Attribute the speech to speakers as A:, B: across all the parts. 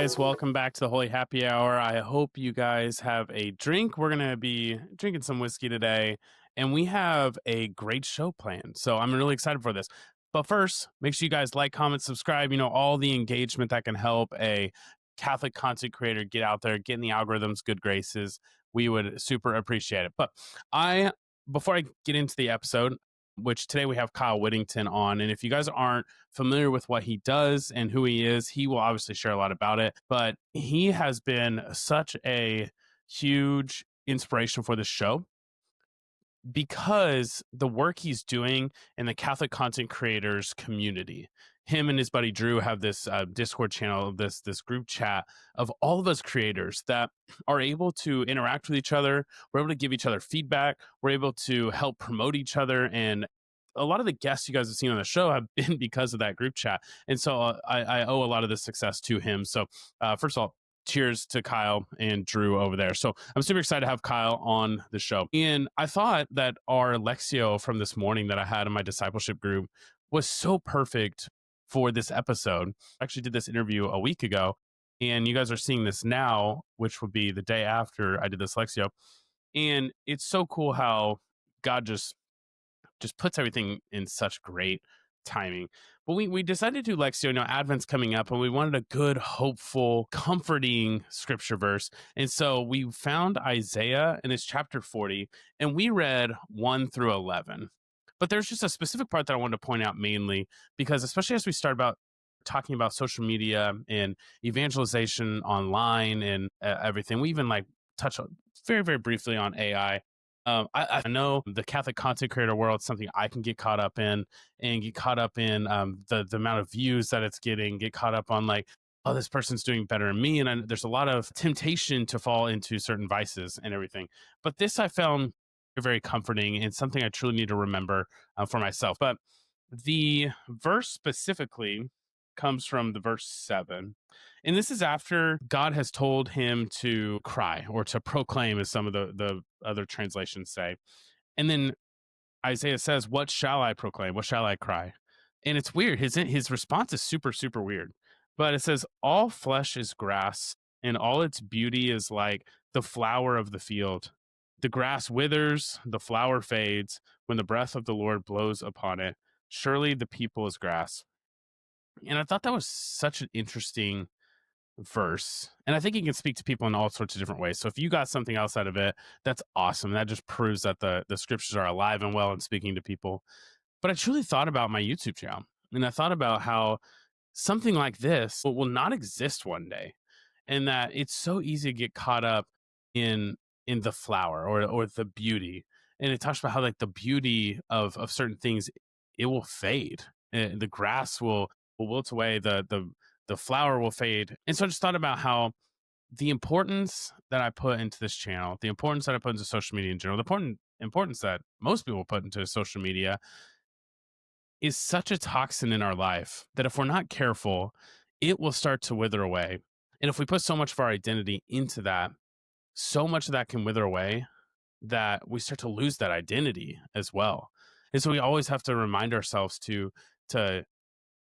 A: guys. Welcome back to the Holy Happy Hour. I hope you guys have a drink. We're going to be drinking some whiskey today, and we have a great show planned. So I'm really excited for this. But first, make sure you guys like, comment, subscribe, all the engagement that can help a Catholic content creator get out there, get in the algorithms, good graces. We would super appreciate it. But I, before I get into the episode, which today we have Kyle Whittington on. And if you guys aren't familiar with what he does and who he is, he will obviously share a lot about it. But he has been such a huge inspiration for this show because the work he's doing in the Catholic content creators community. Him and his buddy Drew have this Discord channel, this group chat of all of us creators that are able to interact with each other. We're able to give each other feedback. We're able to help promote each other. And a lot of the guests you guys have seen on the show have been because of that group chat. And so I owe a lot of the success to him. So first of all, cheers to Kyle and Drew over there. So I'm super excited to have Kyle on the show. And I thought that our Lexio from this morning that I had in my discipleship group was so perfect for this episode. I actually did this interview a week ago, and you guys are seeing this now, which would be the day after I did this Lexio. And it's so cool how God just puts everything in such great timing. But we decided to do Lexio. Advent's coming up, and we wanted a good, hopeful, comforting scripture verse. And so we found Isaiah, and it's chapter 40, and we read 1 through 11. But there's just a specific part that I wanted to point out mainly, because especially as we start about talking about social media and evangelization online and everything, we even touch very, very briefly on AI. I know the Catholic content creator world is something I can get caught up in, and get caught up in the amount of views that it's getting, get caught up on oh, this person's doing better than me. And there's a lot of temptation to fall into certain vices and everything. But this I found very comforting and something I truly need to remember for myself. But the verse specifically comes from the verse 7. And this is after God has told him to cry or to proclaim, as some of the other translations say. And then Isaiah says, "What shall I proclaim? What shall I cry?" And it's weird. His response is super, super weird. But it says, "All flesh is grass, and all its beauty is like the flower of the field. The grass withers, the flower fades when the breath of the Lord blows upon it. Surely the people is grass." And I thought that was such an interesting verse. And I think it can speak to people in all sorts of different ways. So if you got something else out of it, that's awesome. That just proves that the scriptures are alive and well and speaking to people. But I truly thought about my YouTube channel, and I thought about how something like this will not exist one day, and that it's so easy to get caught up in the flower or the beauty. And it talks about how the beauty of certain things, it will fade. The grass will wilt away, the flower will fade. And so I just thought about how the importance that I put into this channel, the importance that I put into social media in general, the importance that most people put into social media is such a toxin in our life that if we're not careful, it will start to wither away. And if we put so much of our identity into that, so much of that can wither away that we start to lose that identity as well. And so we always have to remind ourselves to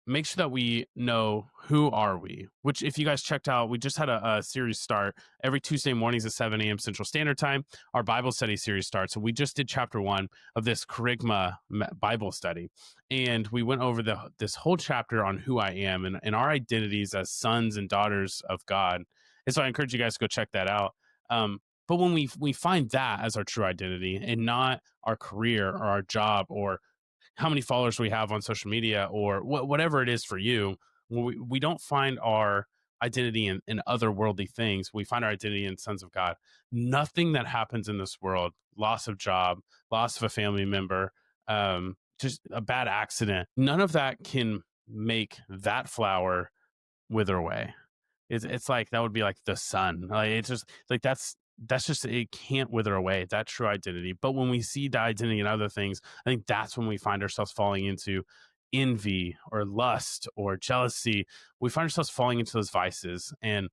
A: make sure that we know who are we, which if you guys checked out, we just had a series start every Tuesday mornings at 7 a.m. Central Standard Time. Our Bible study series starts. So we just did chapter 1 of this Kerygma Bible study. And we went over this whole chapter on who I am and our identities as sons and daughters of God. And so I encourage you guys to go check that out. But when we find that as our true identity and not our career or our job or how many followers we have on social media or whatever it is for you, we don't find our identity in other worldly things. We find our identity in sons of God. Nothing that happens in this world, loss of job, loss of a family member, just a bad accident, none of that can make that flower wither away. It's like that would be like the sun. Like it's just like that's just, it can't wither away, that true identity. But when we see the identity in other things, I think that's when we find ourselves falling into envy or lust or jealousy. We find ourselves falling into those vices. And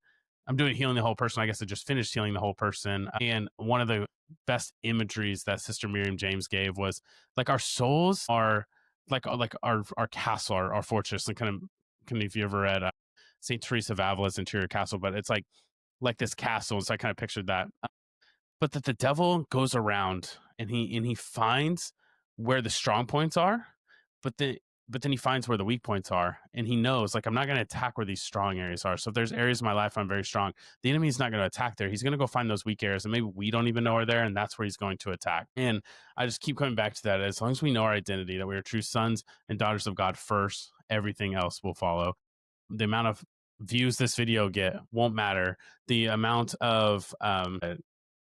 A: I'm doing Healing the Whole Person. I guess I just finished Healing the Whole Person. And one of the best imageries that Sister Miriam James gave was our souls are like our castle, our fortress. And kind of if you ever read Saint Teresa of Avila's interior castle, but it's like this castle. So I kind of pictured that. But that the devil goes around and he finds where the strong points are, but then he finds where the weak points are, and he knows, like, I'm not going to attack where these strong areas are. So if there's areas of my life I'm very strong, the enemy is not going to attack there. He's going to go find those weak areas, and maybe we don't even know are there, and that's where he's going to attack. And I just keep coming back to that. As long as we know our identity, that we are true sons and daughters of God first, everything else will follow. The amount of views this video get won't matter. The amount of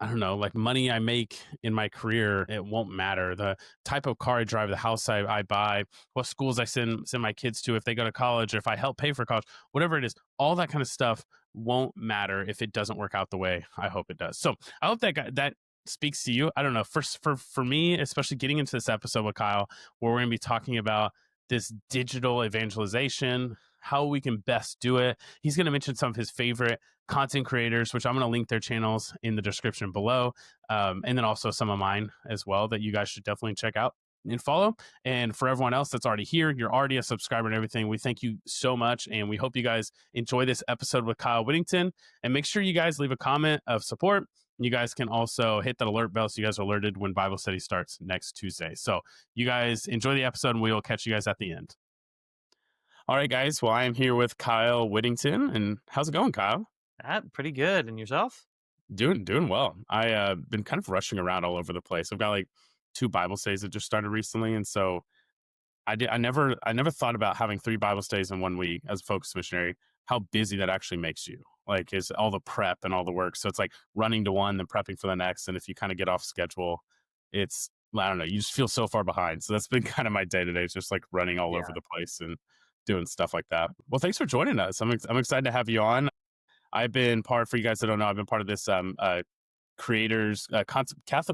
A: I don't know, like money I make in my career, it won't matter. The type of car I drive, the house I buy, what schools I send my kids to if they go to college, or if I help pay for college, whatever it is, all that kind of stuff won't matter if it doesn't work out the way I hope it does. So I hope that speaks to you. I don't know. For me, especially getting into this episode with Kyle, where we're gonna be talking about this digital evangelization, how we can best do it. He's going to mention some of his favorite content creators, which I'm going to link their channels in the description below. And then also some of mine as well that you guys should definitely check out and follow. And for everyone else that's already here, you're already a subscriber and everything. We thank you so much. And we hope you guys enjoy this episode with Kyle Whittington. And make sure you guys leave a comment of support. You guys can also hit that alert bell so you guys are alerted when Bible study starts next Tuesday. So you guys enjoy the episode, and we will catch you guys at the end. All right, guys. Well, I am here with Kyle Whittington. And how's it going, Kyle?
B: Pretty good. And yourself?
A: Doing well. I been kind of rushing around all over the place. I've got like 2 Bible studies that just started recently, and so I never thought about having 3 Bible studies in one week as a focus missionary. How busy that actually makes you. Like, is all the prep and all the work. So it's like running to one, then prepping for the next. And if you kind of get off schedule, it's, I don't know, you just feel so far behind. So that's been kind of my day to day, just like running all over
B: Yeah.
A: the place and doing stuff like that. Well, thanks for joining us. I'm excited to have you on. I've been for you guys that don't know, I've been part of this Catholic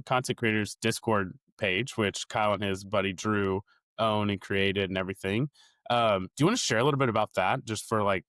A: content creators Discord page, which Kyle and his buddy Drew own and created and everything. Do you want to share a little bit about that, just for like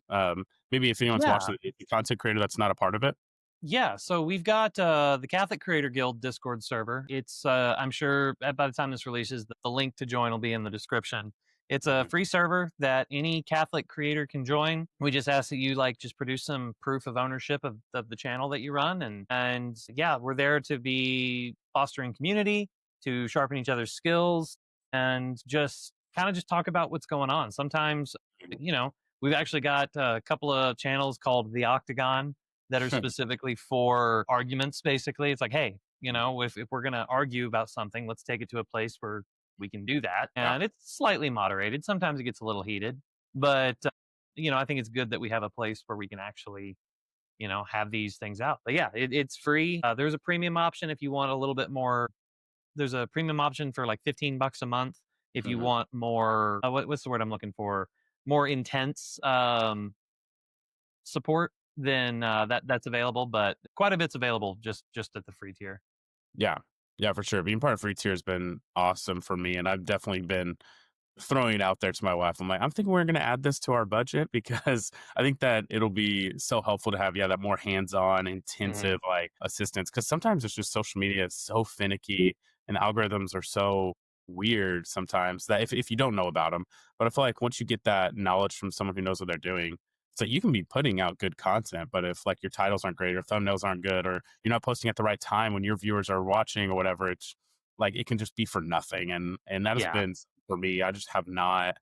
A: maybe if anyone's
B: Yeah.
A: watching the content creator that's not a part of it?
B: Yeah. So we've got the Catholic Creator Guild Discord server. It's, I'm sure by the time this releases, the link to join will be in the description. It's a
A: Mhm.
B: free server that any Catholic creator can join. We just ask that you just produce some proof of ownership of the channel that you run. And yeah, we're there to be fostering community, to sharpen each other's skills, and just talk about what's going on. Sometimes, we've actually got a couple of channels called The Octagon that are specifically for arguments. Basically, it's like, hey, if we're going to argue about something, let's take it to a place where we can do that.
A: Yeah.
B: And it's slightly moderated. Sometimes it gets a little heated, but I think it's good that we have a place where we can actually, have these things out. But yeah, it's free. There's a premium option if you want a little bit more. There's a premium option for like $15 a month if you
A: Mhm.
B: want more. What's the word I'm looking for? More intense support. Then that's available, but quite a bit's available just at the free tier.
A: Yeah, yeah, for sure. Being part of free tier has been awesome for me, and I've definitely been throwing it out there to my wife. I'm like, I'm thinking we're going to add this to our budget because I think that it'll be so helpful to have, that more hands-on,
B: Mhm.
A: intensive like assistance. Because sometimes it's just social media is so finicky and the algorithms are so weird sometimes that if you don't know about them, but I feel like once you get that knowledge from someone who knows what they're doing, so you can be putting out good content, but if like your titles aren't great or thumbnails aren't good or you're not posting at the right time when your viewers are watching or whatever, it's like it can just be for nothing. And that has
B: Yeah,
A: been for me. I just have not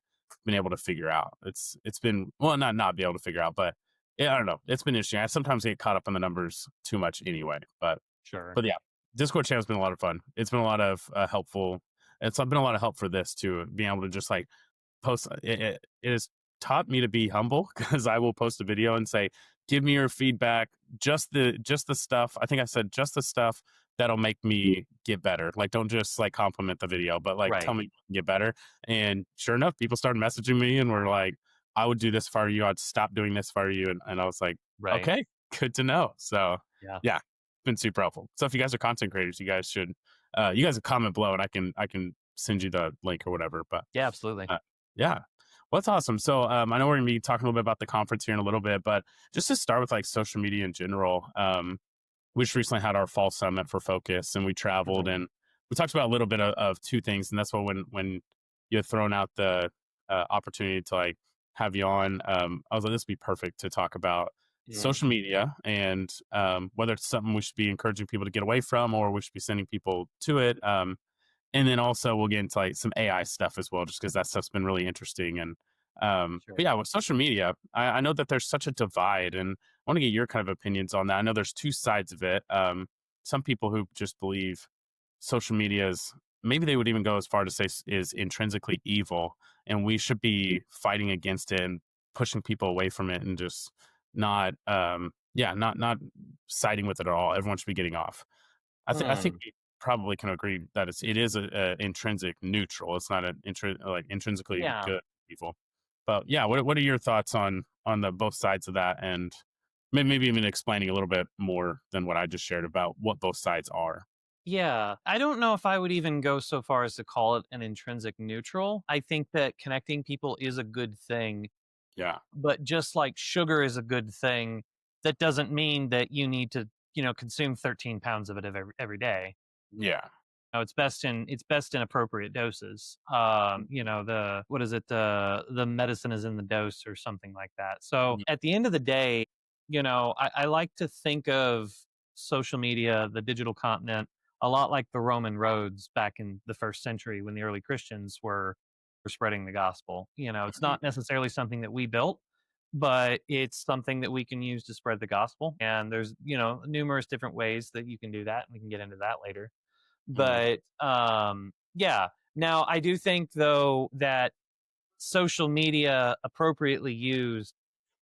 A: been able to figure out. It's been, well, not be able to figure out, but yeah, I don't know. It's been interesting. I sometimes get caught up in the numbers too much anyway.
B: sure.
A: But yeah, Discord channel has been a lot of fun. It's been a lot of helpful. It's been a lot of help for this too, being able to just like post. It has taught me to be humble because I will post a video and say, "Give me your feedback. Just the stuff." I think I said just the stuff that'll make me get better. Like, don't just like compliment the video, but like tell
B: Right,
A: me get better. And sure enough, people started messaging me and were like, "I would do this for you. I'd stop doing this for you." And I was like,
B: right.
A: "Okay, good to know." So
B: Yeah,
A: yeah, been super helpful. So if you guys are content creators, you guys should you guys comment below and I can send you the link or whatever. But
B: yeah, absolutely.
A: uh, yeah. Well, that's awesome. So I know we're gonna be talking a little bit about the conference here in a little bit, but just to start with like social media in general, we just recently had our fall summit for Focus, and we traveled
B: Mhm.
A: and we talked about a little bit of 2 things, and that's what when you had thrown out the opportunity to like have you on. I was like, this would be perfect to talk about
B: Mm,
A: social media and whether it's something we should be encouraging people to get away from or we should be sending people to it. And then also we'll get into like some AI stuff as well, just because that stuff's been really interesting. And but
B: sure.
A: yeah, with social media, I know that there's such a divide, and I want to get your kind of opinions on that. I know there's two sides of it. Some people who just believe social media is, maybe they would even go as far to say is intrinsically evil, and we should be fighting against it and pushing people away from it, and just not not siding with it at all. Everyone should be getting off. I think
B: Hmm.
A: we probably can agree that it is a intrinsic neutral. It's not an like intrinsically
B: Yeah.
A: good evil. But yeah, what are your thoughts on the both sides of that, and maybe even explaining a little bit more than what I just shared about what both sides are?
B: Yeah. I don't know if I would even go so far as to call it an intrinsic neutral. I think that connecting people is a good thing,
A: Yeah,
B: but just like sugar is a good thing, that doesn't mean that you need to, consume 13 pounds of it every day.
A: yeah,
B: No, it's best in appropriate doses. The what is it? The medicine is in the dose or something like that. So
A: mm,
B: at the end of the day, I like to think of social media, the digital continent, a lot like the Roman roads back in the first century when the early Christians were spreading the gospel. It's
A: mhm,
B: not necessarily something that we built, but it's something that we can use to spread the gospel. And there's, numerous different ways that you can do that. And we can get into that later.
A: mhm,
B: But, yeah. Now, I do think, though, that social media appropriately used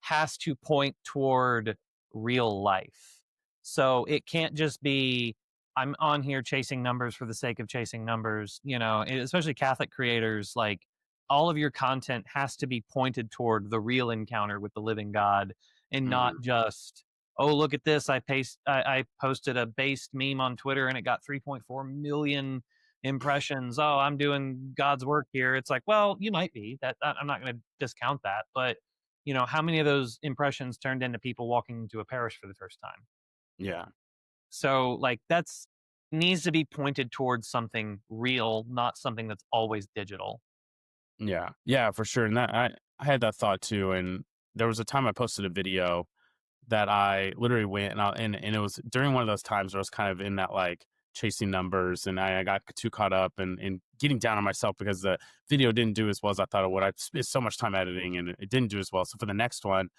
B: has to point toward real life. So it can't just be, I'm on here chasing numbers for the sake of chasing numbers, especially Catholic creators. Like, all of your content has to be pointed toward the real encounter with the living God, and not
A: mhm,
B: just, oh, look at this. I posted a based meme on Twitter and it got 3.4 million impressions. Oh, I'm doing God's work here. It's like, well, you might be. I'm not going to discount that, but how many of those impressions turned into people walking into a parish for the first time?
A: yeah.
B: So, like, that's needs to be pointed towards something real, not something that's always digital.
A: Yeah. Yeah, for sure. And I had that thought too. And there was a time I posted a video that I literally went and it was during one of those times where I was kind of in that like chasing numbers, and I got too caught up and getting down on myself because the video didn't do as well as I thought it would. I spent so much time editing and it didn't do as well. So for the next one,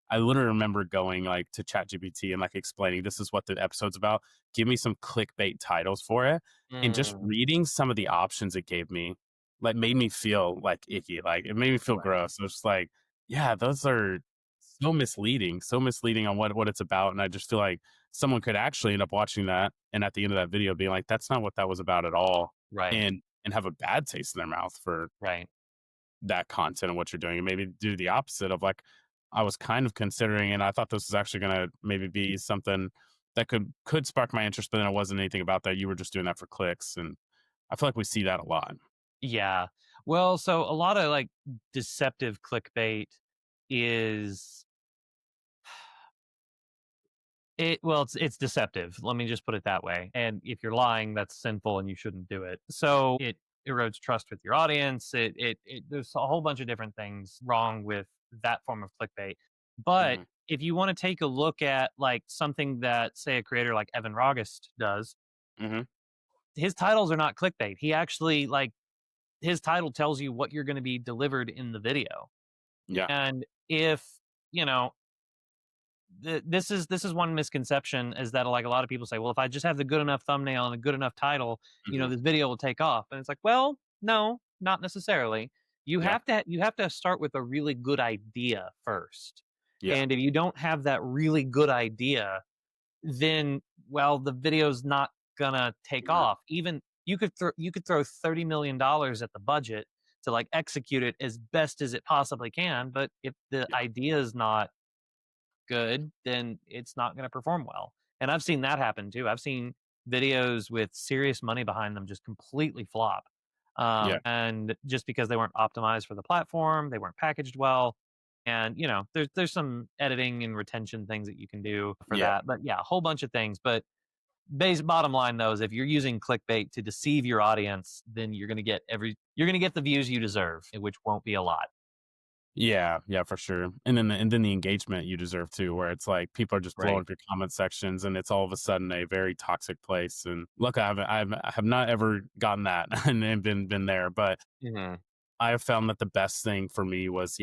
A: I literally remember going like to ChatGPT and like explaining this is what the episode's about. Give me some clickbait titles for it. And just
B: Mm,
A: reading some of the options it gave me like made me feel like icky. Like it made me feel
B: right.
A: gross. It was just like, yeah, those are so misleading on what it's about. And I just feel like someone could actually end up watching that and at the end of that video being like, that's not what that was about at all.
B: Right.
A: And have a bad taste in their mouth for
B: Right.
A: that content and what you're doing. And maybe do the opposite of like I was kind of considering, and I thought this was actually gonna maybe be something that could spark my interest, but then it wasn't anything about that. You were just doing that for clicks. And I feel like we see that a lot.
B: Yeah. Well, so a lot of like deceptive clickbait is it's deceptive. Let me just put it that way. And if you're lying, that's sinful and you shouldn't do it. So it erodes trust with your audience. It there's a whole bunch of different things wrong with that form of clickbait. But
A: Hmm.
B: if you want to take a look at like something that, say, a creator like Evan Rogest does,
A: Hmm.
B: his titles are not clickbait. He actually, like, his title tells you what you're going to be delivered in the video.
A: Yeah.
B: And if, you know, this is one misconception, is that, like, a lot of people say, well, if I just have the good enough thumbnail and a good enough title,
A: Hmm.
B: this video will take off. And it's like, well, no, not necessarily. You
A: Yeah.
B: have to start with a really good idea first.
A: Yeah.
B: And if you don't have that really good idea, then, well, the video's not gonna take
A: Yeah.
B: off. Even you could throw $30 million at the budget to, like, execute it as best as it possibly can, but if the
A: Yeah.
B: idea is not good, then it's not gonna perform well. And I've seen that happen too. I've seen videos with serious money behind them just completely flop.
A: Yeah.
B: And just because they weren't optimized for the platform, they weren't packaged well. And, there's some editing and retention things that you can do for
A: Yeah.
B: that. But yeah, a whole bunch of things. But bottom line though is, if you're using clickbait to deceive your audience, then you're gonna get the views you deserve, which won't be a lot.
A: Yeah, yeah, for sure. And then the engagement you deserve too, where it's like people are just blowing
B: Right.
A: up your comment sections, and it's all of a sudden a very toxic place. And look, I have not ever gotten that and been there, but
B: Mhm.
A: I have found that the best thing for me was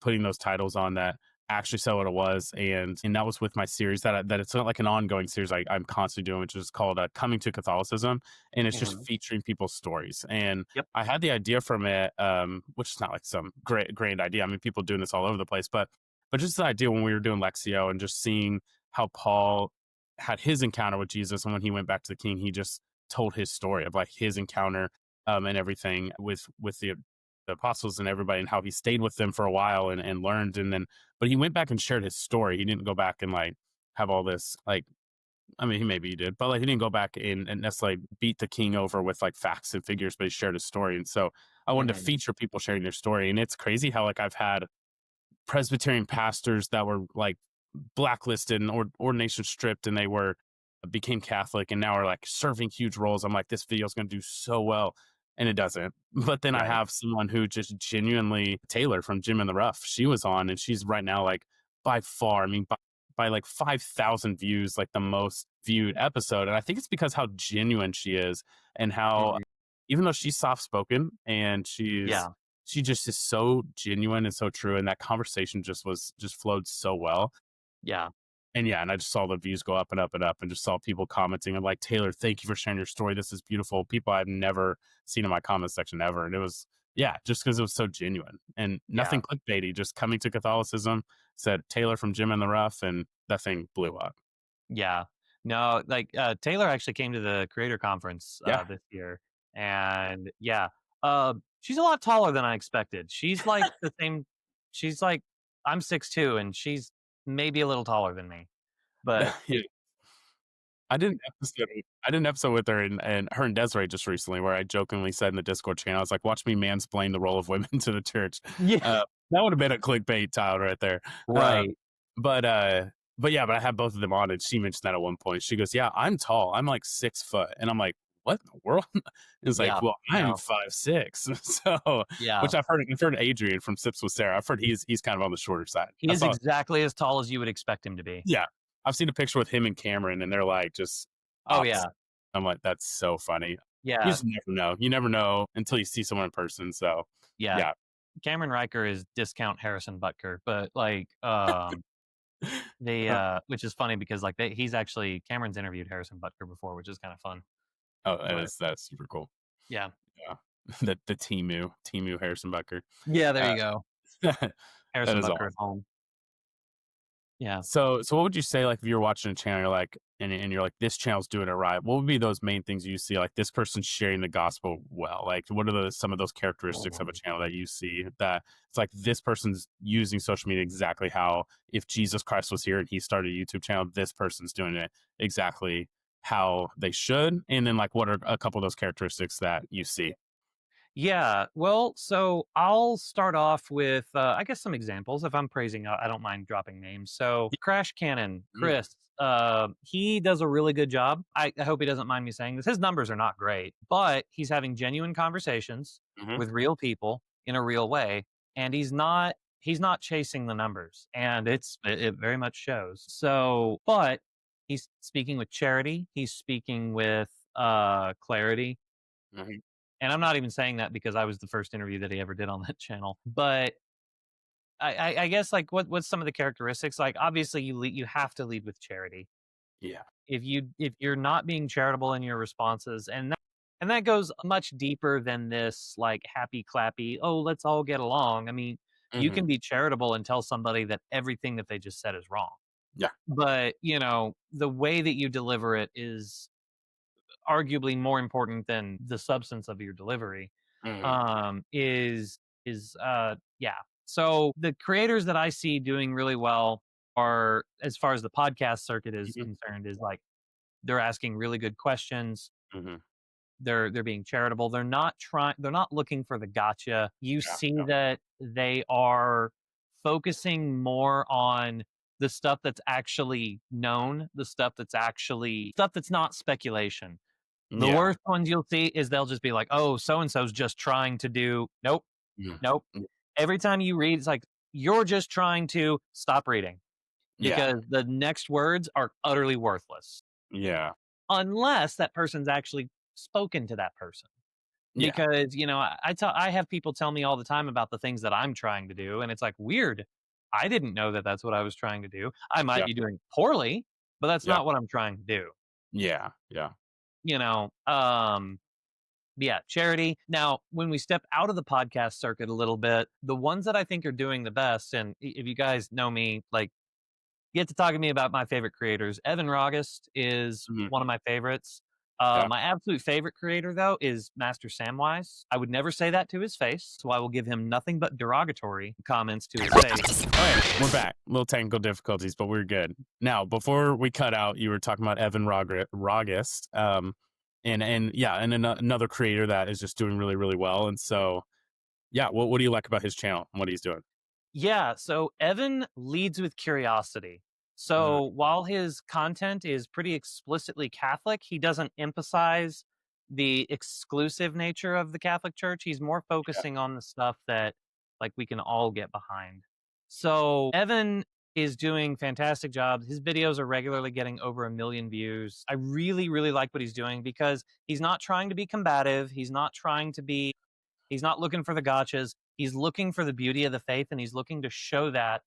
A: putting those titles on that actually said what it was, and that was with my series that it's not like an ongoing series I'm constantly doing, which is called Coming to Catholicism, and it's just
B: Mhm.
A: featuring people's stories. And
B: Yep.
A: I had the idea from it, which is not like some great grand idea. I mean, people doing this all over the place, but just the idea when we were doing Lexio and just seeing how Paul had his encounter with Jesus, and when he went back to the King, he just told his story of like his encounter and everything with the apostles and everybody, and how he stayed with them for a while and learned, and then but he went back and shared his story. He didn't go back and like have all this like, I mean, he maybe he did, but like he didn't go back and necessarily beat the king over with like facts and figures, but he shared his story. And so I wanted to
B: Mhm.
A: feature people sharing their story. And it's crazy how like I've had Presbyterian pastors that were like blacklisted and ordination stripped, and they were became Catholic and now are like serving huge roles. I'm like, this video is going to do so well, and it doesn't. But then I
B: Right.
A: have someone who just genuinely, Taylor from Jim in the Rough, she was on, and she's right now like by far, I mean, by like 5,000 views, like the most viewed episode. And I think it's because how genuine she is, and how
B: Mhm.
A: even though she's soft spoken and
B: Yeah.
A: she just is so genuine and so true, and that conversation just flowed so well.
B: Yeah.
A: And yeah, and I just saw the views go up and up and up, and just saw people commenting. I'm like, Taylor, thank you for sharing your story. This is beautiful. People I've never seen in my comment section ever. And it was, yeah, just because it was so genuine and
B: Yeah.
A: nothing clickbaity, just coming to Catholicism, said Taylor from Jim in the Rough, and that thing blew up.
B: Yeah. No, like, Taylor actually came to the creator conference,
A: Yeah.
B: this year, and yeah, she's a lot taller than I expected. She's like I'm 6'2", and she's maybe a little taller than me, but
A: Yeah. I did an episode with her and her and Desiree just recently, where I jokingly said in the Discord channel, I was like, "Watch me mansplain the role of women to the church."
B: yeah,
A: Uh, that would have been a clickbait title right there.
B: right.
A: But but yeah, but I had both of them on, and she mentioned that at one point. She goes, "Yeah, I'm tall. I'm like 6 foot," and I'm like, "What in the world?" It's like,
B: Yeah,
A: "Well, I'm
B: no,
A: 5'6". So,
B: yeah.
A: which I've heard Adrian from Sips with Sarah. I've heard he's kind of on the shorter side.
B: He
A: I
B: is
A: saw,
B: exactly as tall as you would expect him to be.
A: yeah, I've seen a picture with him and Cameron, and they're like just
B: Oh,
A: opposite.
B: yeah,
A: I'm like, that's so funny. You
B: yeah,
A: just never know. You never know until you see someone in person. So,
B: yeah.
A: yeah.
B: Cameron Riker is discount Harrison Butker, but, like, which is funny because, like, he's actually Cameron's interviewed Harrison Butker before, which is kinda fun,
A: Oh,
B: but
A: that's super cool.
B: yeah.
A: Yeah. The Timu Harrison Bucker.
B: Yeah, there
A: Uh,
B: you go.
A: that
B: Harrison
A: is
B: Butker at
A: awesome.
B: home. Yeah.
A: So what would you say, like, if you're watching a channel, you're like, and you're like, this channel's doing it right? What would be those main things you see? Like, this person's sharing the gospel well. Like, what are some of those characteristics of a channel that you see that it's like this person's using social media exactly how if Jesus Christ was here and he started a YouTube channel, this person's doing it exactly how they should. And then like, what are a couple of those characteristics that you see?
B: Yeah. Well, so I'll start off with, I guess, some examples. If I'm praising, I don't mind dropping names. So, Crash Cannon,
A: Yeah.
B: Chris, he does a really good job. I hope he doesn't mind me saying this. His numbers are not great, but he's having genuine conversations
A: Hmm.
B: with real people in a real way, and he's not chasing the numbers, and it very much shows. So, but he's speaking with charity. He's speaking with clarity,
A: Hmm.
B: and I'm not even saying that because I was the first interview that he ever did on that channel. But I guess, like, what's some of the characteristics? Like, obviously, you have to lead with charity.
A: Yeah.
B: If you're not being charitable in your responses, and that goes much deeper than this, like, happy clappy, oh, let's all get along. I mean, you
A: Hmm.
B: can be charitable and tell somebody that everything that they just said is wrong.
A: Yeah.
B: But the way that you deliver it is arguably more important than the substance of your delivery.
A: Hmm.
B: Yeah. So the creators that I see doing really well are, as far as the podcast circuit is
A: Hmm.
B: concerned, is like they're asking really good questions.
A: Hmm.
B: They're being charitable. They're not looking for the gotcha. You
A: Yeah.
B: see
A: Yeah.
B: that they are focusing more on the stuff that's actually known, the stuff that's not speculation. The
A: Yeah.
B: worst ones you'll see is they'll just be like, "Oh, so and so's just trying to do." Nope,
A: Mhm.
B: nope. Every time you read, it's like, you're just trying to stop reading
A: Yeah.
B: because the next words are utterly worthless
A: Yeah.
B: unless that person's actually spoken to that person.
A: Yeah.
B: Because, I have people tell me all the time about the things that I'm trying to do, and it's like, weird. I didn't know that that's what I was trying to do. I might
A: Yeah.
B: be doing poorly, but that's
A: Yeah.
B: not what I'm trying to do,
A: Yeah. Yeah.
B: you know? Yeah, charity. Now, when we step out of the podcast circuit a little bit, the ones that I think are doing the best, and if you guys know me, like, you get to talk to me about my favorite creators. Evan Rogest is
A: Mhm.
B: one of my favorites.
A: Yeah.
B: My absolute favorite creator, though, is Master Samwise. I would never say that to his face, so I will give him nothing but derogatory comments to his face.
A: All right, we're back. Little technical difficulties, but we're good. Now, before we cut out, you were talking about Evan Rogest, and yeah, and another creator that is just doing really, really well. And so, yeah, what do you like about his channel and what he's doing?
B: Yeah, so Evan leads with curiosity.
A: Mhm.
B: So while his content is pretty explicitly Catholic, he doesn't emphasize the exclusive nature of the Catholic Church. He's more
A: Yeah.
B: focusing on the stuff that like we can all get behind. So Evan is doing fantastic jobs. His videos are regularly getting over 1 million views. I really, really like what he's doing because he's not trying to be combative. He's not looking for the gotchas. He's looking for the beauty of the faith, and he's looking to show that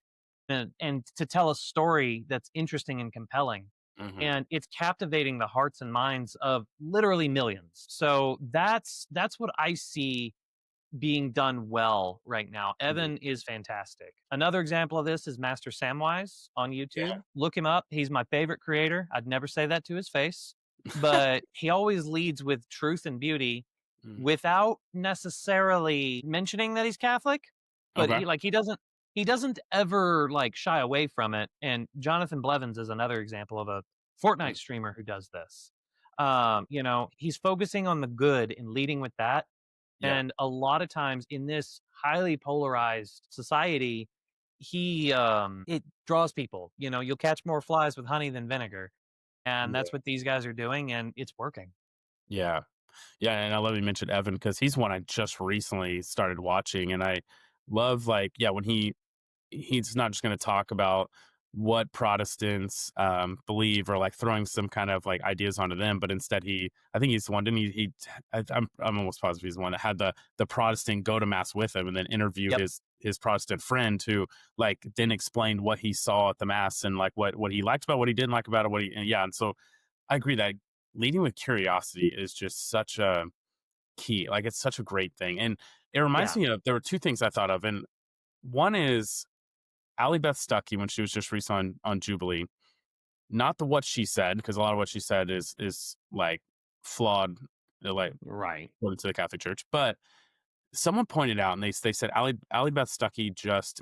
B: and to tell a story that's interesting and compelling.
A: Hmm.
B: And it's captivating the hearts and minds of literally millions. So that's what I see being done well right now.
A: Hmm.
B: Evan is fantastic. Another example of this is Master Samwise on
A: Yeah.
B: YouTube. Look him up. He's my favorite creator. I'd never say that to his face, but he always leads with truth and beauty
A: Mm.
B: without necessarily mentioning that he's Catholic, but
A: Okay.
B: he doesn't ever like shy away from it. And Jonathan Blevins is another example of a
A: Mm.
B: Fortnite streamer who does this. He's focusing on the good and leading with that,
A: Yeah.
B: and a lot of times in this highly polarized society, it draws people. You'll catch more flies with honey than vinegar. And
A: Yeah.
B: that's what these guys are doing, and it's working.
A: Yeah. Yeah, and I love you mentioned Evan because he's one I just recently started watching, and I love like yeah when he's not just going to talk about what Protestants believe or like throwing some kind of like ideas onto them, but instead I think he's the one. Didn't I'm almost positive he's the one that had the Protestant go to mass with him and then interview
B: Yep.
A: his Protestant friend who like then explained what he saw at the mass and like what he liked about what he didn't like about it. And yeah, and so I agree that leading with curiosity is just such a key. Like it's such a great thing, and it reminds
B: Yeah.
A: me of there were two things I thought of, and one is Allie Beth Stuckey when she was just recently on Jubilee. Not the what she said, because a lot of what she said is like flawed, like
B: Right.
A: according to the Catholic Church. But someone pointed out, and they said Allie Beth Stuckey just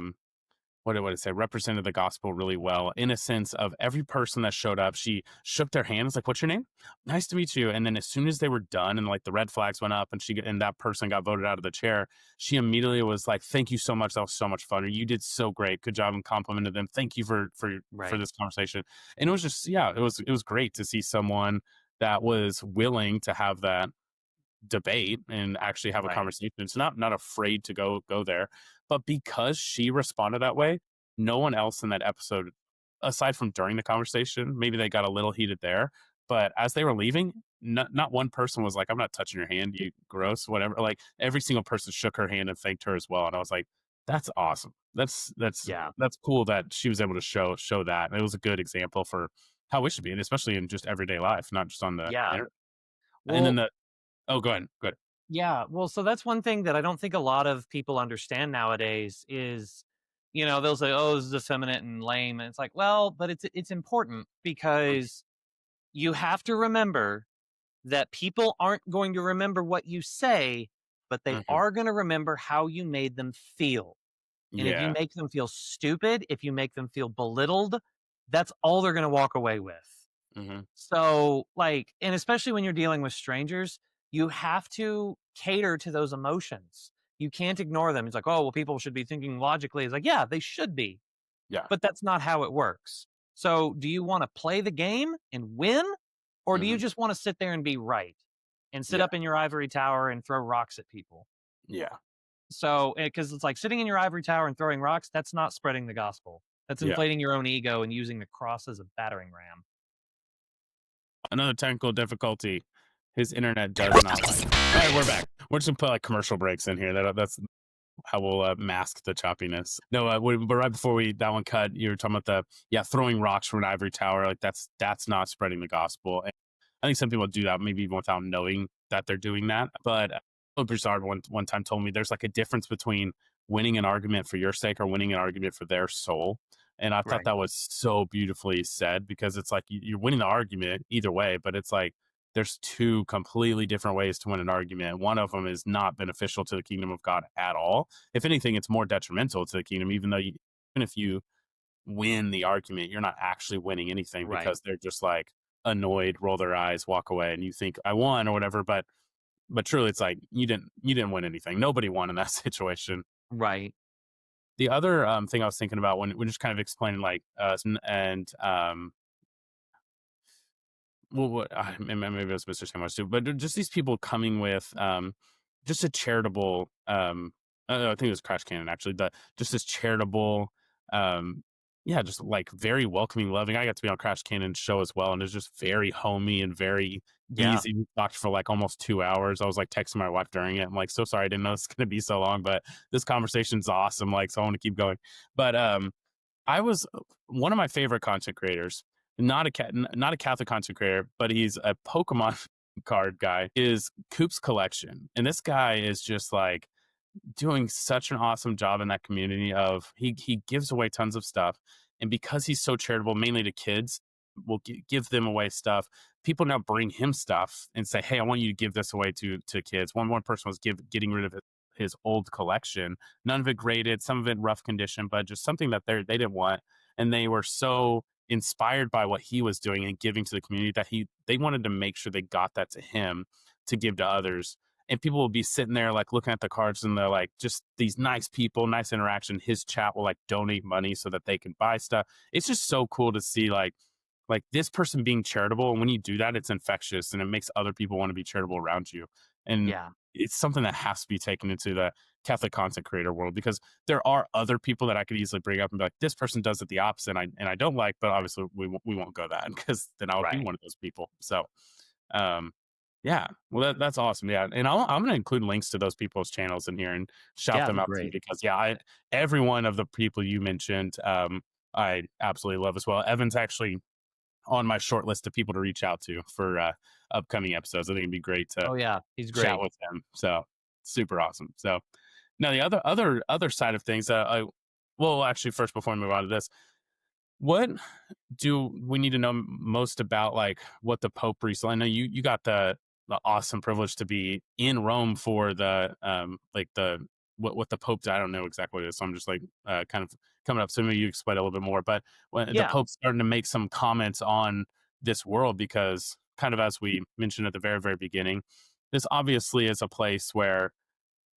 A: what did it say? Represented the gospel really well in a sense of every person that showed up. She shook their hands, like, "What's your name? Nice to meet you." And then as soon as they were done, and like the red flags went up, and that person got voted out of the chair, she immediately was like, "Thank you so much. That was so much fun. Or you did so great. Good job," and complimented them. Thank you for
B: Right.
A: this conversation. And it was just yeah, it was great to see someone that was willing to have that debate and actually have a
B: Right.
A: conversation. It's not afraid to go there. But because she responded that way, no one else in that episode, aside from during the conversation, maybe they got a little heated there. But as they were leaving, not one person was like, "I'm not touching your hand, you gross," whatever. Like every single person shook her hand and thanked her as well. And I was like, "That's awesome.
B: Yeah.
A: That's cool that she was able to show that. And it was a good example for how we should be, and especially in just everyday life, not just on the
B: Yeah.
A: internet." And then
B: Well,
A: go ahead, go ahead.
B: yeah. Well, so that's one thing that I don't think a lot of people understand nowadays is, they'll say, "Oh, this is effeminate and lame," and it's like, well, but it's important because you have to remember that people aren't going to remember what you say, but they
A: Mhm.
B: are going to remember how you made them feel. And if you
A: Yeah.
B: make them feel stupid, if you make them feel belittled, that's all they're going to walk away with.
A: Mhm.
B: So, like, and especially when you're dealing with strangers, you have to cater to those emotions. You can't ignore them. It's like, oh, well, people should be thinking logically. It's like, yeah, they should be,
A: Yeah.
B: but that's not how it works. So, do you want to play the game and win? Or do you
A: Mhm.
B: just want to sit there and be right and sit
A: Yeah.
B: up in your ivory tower and throw rocks at people?
A: Yeah.
B: So, because it's like sitting in your ivory tower and throwing rocks, that's not spreading the gospel. That's
A: Yeah.
B: inflating your own ego and using the cross as a battering ram.
A: Another technical difficulty. His internet does not like. All right, we're back. We're just gonna put like commercial breaks in here. That's how we'll mask the choppiness. No, but right before that one cut, you were talking about throwing rocks from an ivory tower. Like that's not spreading the gospel. And I think some people do that maybe even without knowing that they're doing that. But Broussard one time told me there's like a difference between winning an argument for your sake or winning an argument for their soul. And I thought
B: Right.
A: that was so beautifully said, because it's like you're winning the argument either way, but it's like there's two completely different ways to win an argument. One of them is not beneficial to the kingdom of God at all. If anything, it's more detrimental to the kingdom, even if you win the argument, you're not actually winning anything,
B: Right.
A: because they're just like annoyed, roll their eyes, walk away, and you think I won or whatever. But truly, it's like you didn't win anything. Nobody won in that situation.
B: Right.
A: The other thing I was thinking about when just kind of explaining like and well, maybe it was Mr. Samwise too, but just these people coming with just a charitable I think it was Crash Cannon actually, but just this charitable just like very welcoming, loving. I got to be on Crash Cannon's show as well, and it's just very homey and very
B: Yeah.
A: easy. We talked for like almost 2 hours. I was like texting my wife during it. I'm like, so sorry, I didn't know it's gonna be so long, but this conversation's awesome. Like, so I want to keep going. But I was one of my favorite content creators, not a Catholic content creator, but he's a Pokemon card guy, is Coop's Collection. And this guy is just like doing such an awesome job in that community of he gives away tons of stuff. And because he's so charitable, mainly to kids, will give them away stuff. People now bring him stuff and say, hey, I want you to give this away to kids. One person was getting rid of his old collection, none of it graded, some of it rough condition, but just something that they didn't want. And they were so inspired by what he was doing and giving to the community that they wanted to make sure they got that to him to give to others. And people will be sitting there like looking at the cards, and they're like just these nice people, nice interaction. His chat will like donate money so that they can buy stuff. It's just so cool to see like this person being charitable. And when you do that, it's infectious and it makes other people want to be charitable around you. And
B: Yeah.
A: it's something that has to be taken into the Catholic content creator world, because there are other people that I could easily bring up and be like, this person does it the opposite, and I don't like, but obviously we won't go that, because then I would be
B: Right.
A: one of those people. So, um, yeah, well that's awesome. Yeah, and I'm going to include links to those people's channels in here and shout
B: Yeah.
A: them
B: It'd be
A: out too,
B: great.
A: because every one of the people you mentioned, I absolutely love as well. Evan's actually on my short list of people to reach out to for upcoming episodes. I think it'd be great to
B: Oh yeah. He's
A: chat
B: great.
A: with him. So super awesome. So now the other side of things, actually first before we move on to this, what do we need to know most about like what the Pope recently? I know you got the awesome privilege to be in Rome for the like the what the Pope did. I don't know exactly what it is, so I'm just like kind of coming up. So maybe you explain a little bit more. But when the
B: Yeah.
A: Pope's starting to make some comments on this world, because kind of as we mentioned at the very beginning, this obviously is a place where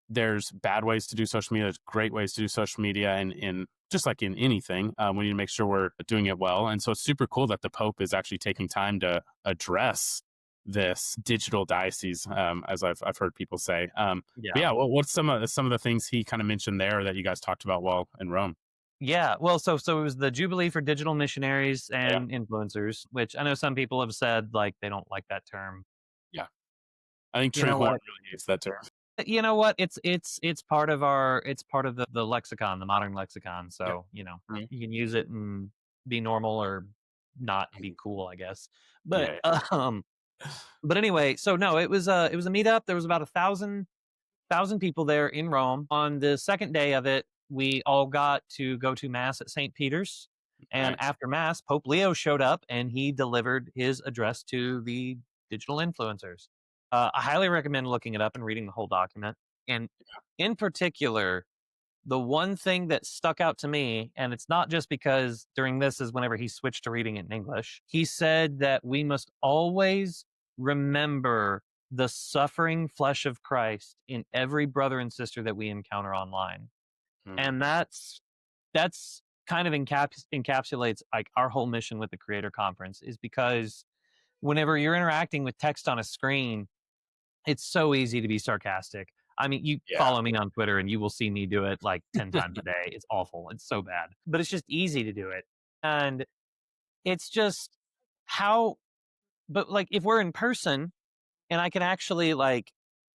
A: there's bad ways to do social media. There's great ways to do social media, and in just like in anything, we need to make sure we're doing it well. And so it's super cool that the Pope is actually taking time to address this digital diocese, as I've heard people say. But
B: Yeah.
A: yeah, what's some of the things he kind of mentioned there that you guys talked about while in Rome?
B: Yeah. Well, so it was the Jubilee for digital missionaries
A: Yeah,
B: and influencers, which I know some people have said like they don't like that term.
A: yeah. I think
B: You
A: Trent
B: know
A: Horn
B: what?
A: really hates that term.
B: You know what? It's part of it's part of the lexicon, the modern lexicon.
A: Yeah,
B: So,
A: mhm.
B: you can use it and be normal or not be cool, I guess. But
A: Yeah,
B: um but anyway, so no, it was a meetup. There was about 1,000 people there in Rome. On the second day of it, we all got to go to mass at St. Peter's. And
A: nice.
B: after mass, Pope Leo showed up and he delivered his address to the digital influencers. I highly recommend looking it up and reading the whole document. And in particular, the one thing that stuck out to me, and it's not just because during this is whenever he switched to reading it in English, he said that we must always remember the suffering flesh of Christ in every brother and sister that we encounter online.
A: Mhm.
B: And that's kind of encapsulates like our whole mission with the Creator Conference, is because whenever you're interacting with text on a screen, it's so easy to be sarcastic. I mean, you
A: Yeah.
B: follow me on Twitter and you will see me do it like 10 times a day. It's awful. It's so bad. But it's just easy to do it. And it's just how but like if we're in person and I can actually like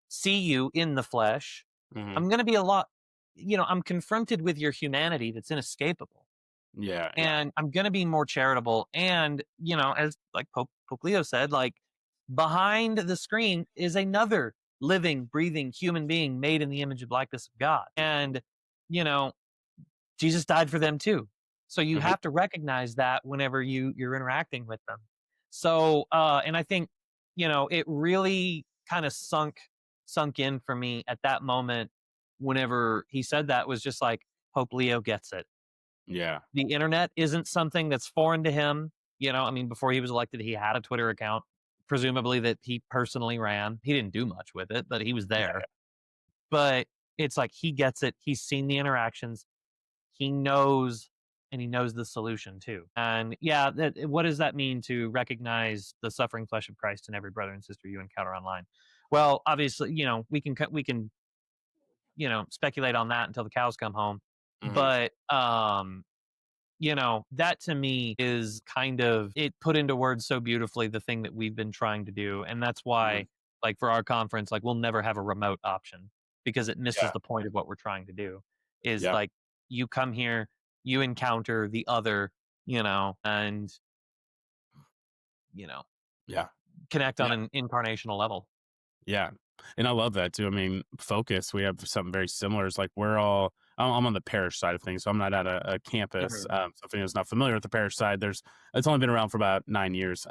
B: see you in the flesh,
A: Hmm.
B: I'm going to be a lot I'm confronted with your humanity that's inescapable.
A: Yeah. Yeah.
B: And I'm going to be more charitable. And, as like Pope Leo said, like behind the screen is another living, breathing human being made in the image and likeness of God. And, you know, Jesus died for them too. So you
A: Hmm.
B: have to recognize that whenever you're interacting with them. So, and I think, it really kind of sunk in for me at that moment whenever he said that was just like, Pope Leo gets it.
A: Yeah.
B: The internet isn't something that's foreign to him. I mean, before he was elected, he had a Twitter account, presumably that he personally ran. He didn't do much with it, but he was
A: Yeah.
B: there. But it's like he gets it. He's seen the interactions. He knows, and he knows the solution too. And yeah, what does that mean to recognize the suffering flesh of Christ in every brother and sister you encounter online? Well, obviously, we can speculate on that until the cows come home.
A: Hmm.
B: But that to me is kind of it put into words so beautifully the thing that we've been trying to do. And that's
A: Hmm.
B: why, like for our conference, like we'll never have a remote option because it misses
A: Yeah.
B: the point of what we're trying to do. Is
A: Yep.
B: like you come here, you encounter the other, and you know,
A: Yeah.
B: connect on
A: Yeah.
B: an incarnational level.
A: Yeah. And I love that too. I mean, focus, we have something very similar. It's like I'm on the parish side of things, so I'm not at a campus.
B: Mhm.
A: So if anyone's not familiar with the parish side, it's only been around for about 9 years.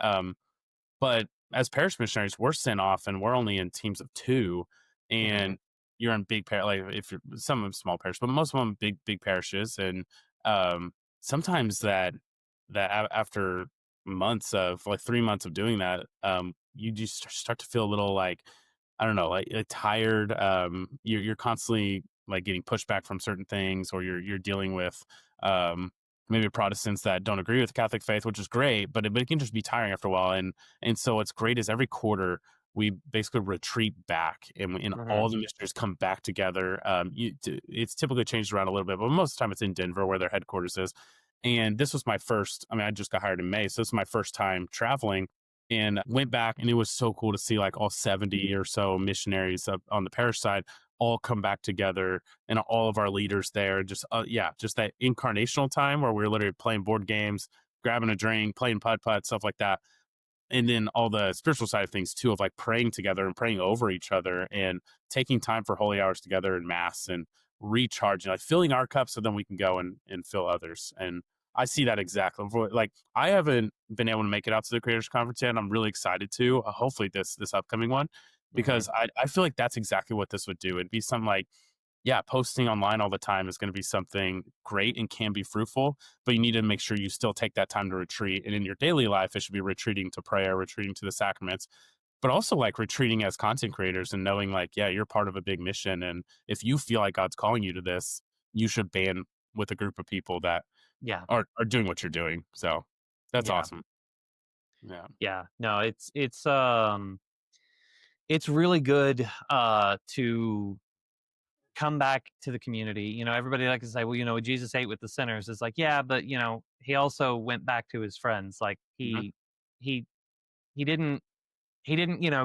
A: But as parish missionaries, we're sent off and we're only in teams of two.
B: Mhm.
A: And you're in big parish, like if you're some of them small parish, but most of them big parishes. And sometimes after months of like 3 months of doing that, you just start to feel a little like, I don't know, like tired. You're constantly like getting pushback from certain things, or you're dealing with maybe Protestants that don't agree with the Catholic faith, which is great, but it can just be tiring after a while. And so what's great is every quarter we basically retreat back, and
B: Mhm.
A: all the missionaries come back together. It's typically changed around a little bit, but most of the time it's in Denver where their headquarters is. And this was my first. I mean, I just got hired in May, so this is my first time traveling. And went back, and it was so cool to see like all 70 or so missionaries up on the parish side all come back together, and all of our leaders there. Just yeah, just that incarnational time where we're literally playing board games, grabbing a drink, playing putt putt, stuff like that. And then all the spiritual side of things too, of like praying together and praying over each other, and taking time for holy hours together and mass, and recharging, like filling our cups so then we can go and fill others. And I see that exactly. Like I haven't been able to make it out to the creators conference yet. I'm really excited to hopefully this upcoming one,
B: Mhm.
A: because I feel like that's exactly what this would do. It'd be something like, yeah, posting online all the time is going to be something great and can be fruitful, but you need to make sure you still take that time to retreat. And in your daily life, it should be retreating to prayer, retreating to the sacraments, but also like retreating as content creators and knowing like, yeah, you're part of a big mission. And if you feel like God's calling you to this, you should band with a group of people that
B: Yeah.
A: are doing what you're doing. So that's
B: Yeah.
A: awesome. Yeah.
B: Yeah. No, it's really good to come back to the community. Everybody likes to say, well, Jesus ate with the sinners. It's like, yeah, but he also went back to his friends. Like
A: Mhm.
B: he he didn't,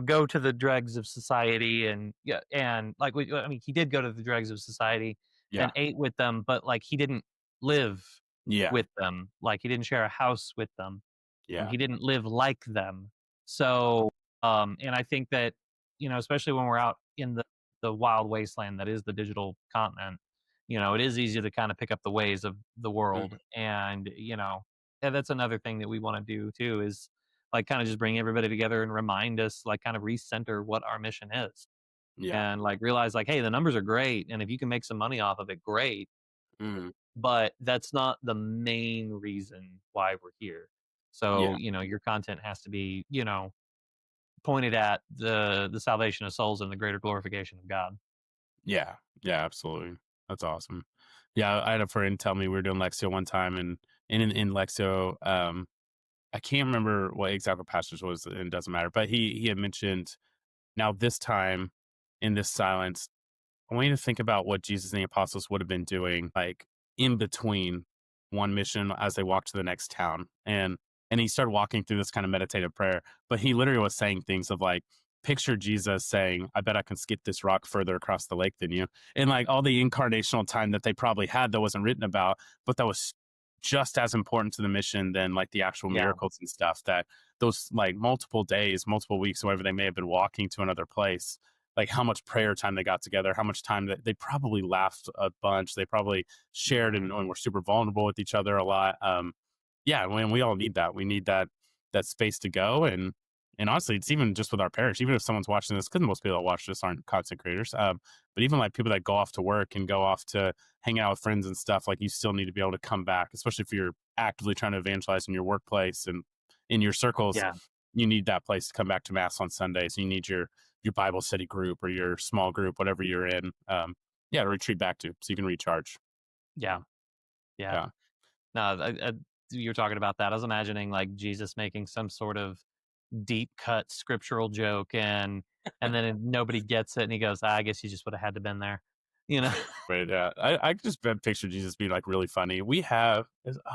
B: go to the dregs of society and yeah, and like I mean, he did go to the dregs of society and
A: Yeah.
B: ate with them, but like he didn't live
A: Yeah.
B: with them. Like he didn't share a house with them.
A: Yeah.
B: He didn't live like them. So, and I think that, especially when we're out in the wild wasteland that is the digital continent, it is easy to kind of pick up the ways of the world.
A: Mhm.
B: And, and that's another thing that we want to do too is like kind of just bring everybody together and remind us, like kind of recenter what our mission is
A: Yeah.
B: and like realize like, hey, the numbers are great. And if you can make some money off of it, great,
A: Mhm.
B: but that's not the main reason why we're here.
A: Yeah.
B: So, your content has to be, pointed at the salvation of souls and the greater glorification of God.
A: Yeah. Yeah, absolutely. That's awesome. Yeah, I had a friend tell me we were doing Lexio one time, and in Lexio, I can't remember what exact passage was, and it doesn't matter, but he had mentioned, now this time in this silence, I want you to think about what Jesus and the apostles would have been doing, like in between one mission as they walked to the next town. And he started walking through this kind of meditative prayer, but he literally was saying things of like, picture Jesus saying, I bet I can skip this rock further across the lake than you. And like all the incarnational time that they probably had that wasn't written about, but that was just as important to the mission than like the actual
B: Yeah.
A: miracles and stuff, that those like multiple days, multiple weeks, whatever they may have been walking to another place, like how much prayer time they got together, how much time that they probably laughed a bunch. They probably shared and were super vulnerable with each other a lot. Yeah, when we all need that, we need that space to go. And honestly, it's even just with our parish, even if someone's watching this, because most people that watch this aren't content creators. But even like people that go off to work and go off to hang out with friends and stuff, like you still need to be able to come back, especially if you're actively trying to evangelize in your workplace and in your circles.
B: Yeah.
A: You need that place to come back to mass on Sundays. You need your Bible study group or your small group, whatever you're in. Yeah, to retreat back to so you can recharge.
B: Yeah. Yeah.
A: Yeah.
B: No, you're talking about that. I was imagining like Jesus making some sort of deep cut scriptural joke, and then nobody gets it, and he goes, I guess you just would have had to been there, you know?
A: Right. Yeah. I just picture Jesus being like really funny. I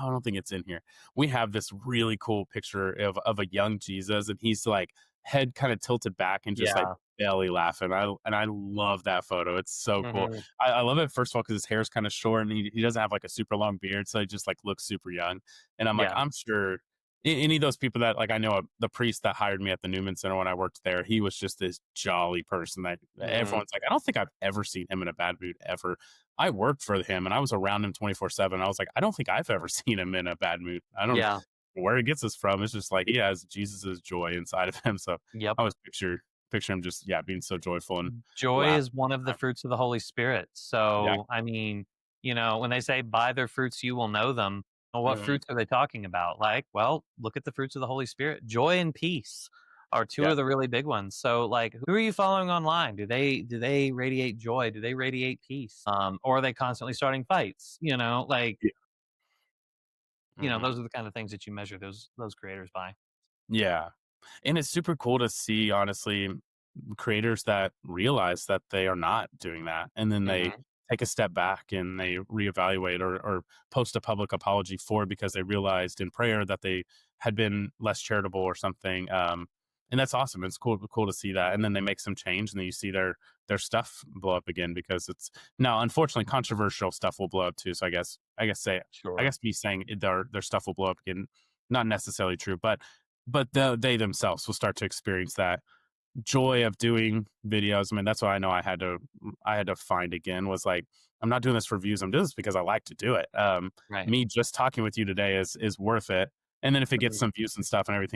A: don't think it's in here. We have this really cool picture of a young Jesus, and he's like head kind of tilted back and just like
B: Yeah.
A: belly laughing. I love that photo. It's so cool.
B: Hmm.
A: I love it first of all because his hair's kind of short and he doesn't have like a super long beard, so he just like looks super young. And I'm like,
B: Yeah.
A: I'm sure any of those people that like I know the priest that hired me at the Newman Center when I worked there, he was just this jolly person that
B: Hmm.
A: everyone's like, I don't think I've ever seen him in a bad mood ever. I worked for him and I was around him 24/7. I was like, I don't think I've ever seen him in a bad mood. I don't
B: Yeah.
A: where he gets this from. It's just like he has Jesus's joy inside of him. So
B: Yep.
A: I always picture him just being so joyful and
B: Joy
A: laugh.
B: is one of the fruits of the Holy Spirit.
A: Yeah.
B: So, I mean, when they say by their fruits you will know them, well, what
A: Mhm.
B: fruits are they talking about? Like, well, look at the fruits of the Holy Spirit. Joy and peace are two
A: Yeah.
B: of the really big ones. So, like, who are you following online? Do they radiate joy? Do they radiate peace? Or are they constantly starting fights? Like,
A: Yeah. Mhm.
B: those are the kind of things that you measure those creators by.
A: Yeah. And it's super cool to see, honestly, creators that realize that they are not doing that. And then they
B: Hmm.
A: take a step back and they reevaluate or post a public apology for it because they realized in prayer that they had been less charitable or something. And that's awesome. It's cool to see that. And then they make some change and then you see their stuff blow up again because it's now unfortunately controversial stuff will blow up too. So I
B: Sure.
A: guess me saying their stuff will blow up again, not necessarily true, but they themselves will start to experience that joy of doing videos. I mean, that's what I know I had to find again was like, I'm not doing this for views. I'm doing this because I like to do it.
B: Right.
A: Me just talking with you today is worth it. And then if it gets
B: Mhm.
A: some views and stuff and everything